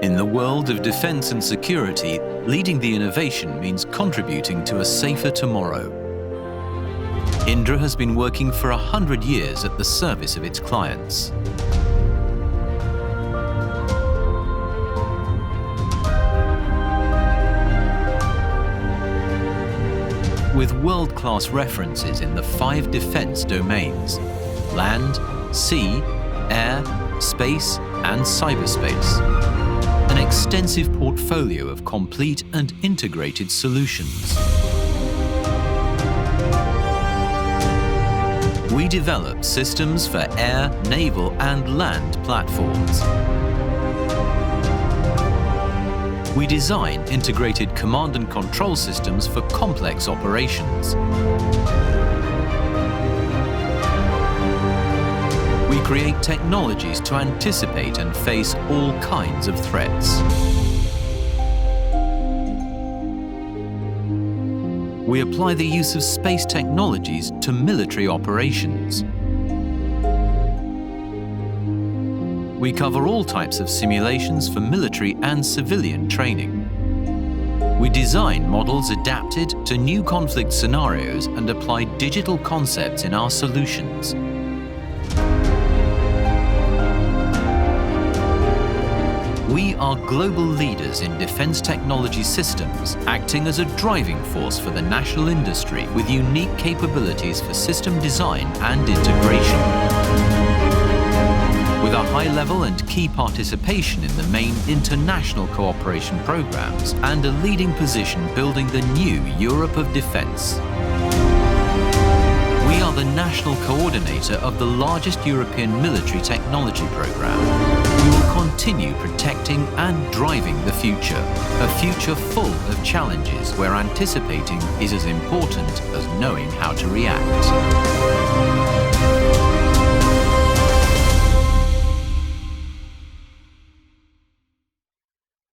In the world of defense and security, leading the innovation means contributing to a safer tomorrow. Indra has been working for 100 years at the service of its clients. With world-class references in the 5 defense domains: land, sea, air, space, and cyberspace. An extensive portfolio of complete and integrated solutions. We develop systems for air, naval, and land platforms. We design integrated command and control systems for complex operations. We create technologies to anticipate and face all kinds of threats. We apply the use of space technologies to military operations. We cover all types of simulations for military and civilian training. We design models adapted to new conflict scenarios and apply digital concepts in our solutions. We are global leaders in defense technology systems, acting as a driving force for the national industry with unique capabilities for system design and integration. With a high level and key participation in the main international cooperation programs and a leading position building the new Europe of Defense. We are the national coordinator of the largest European military technology program. We will continue protecting and driving the future, a future full of challenges where anticipating is as important as knowing how to react.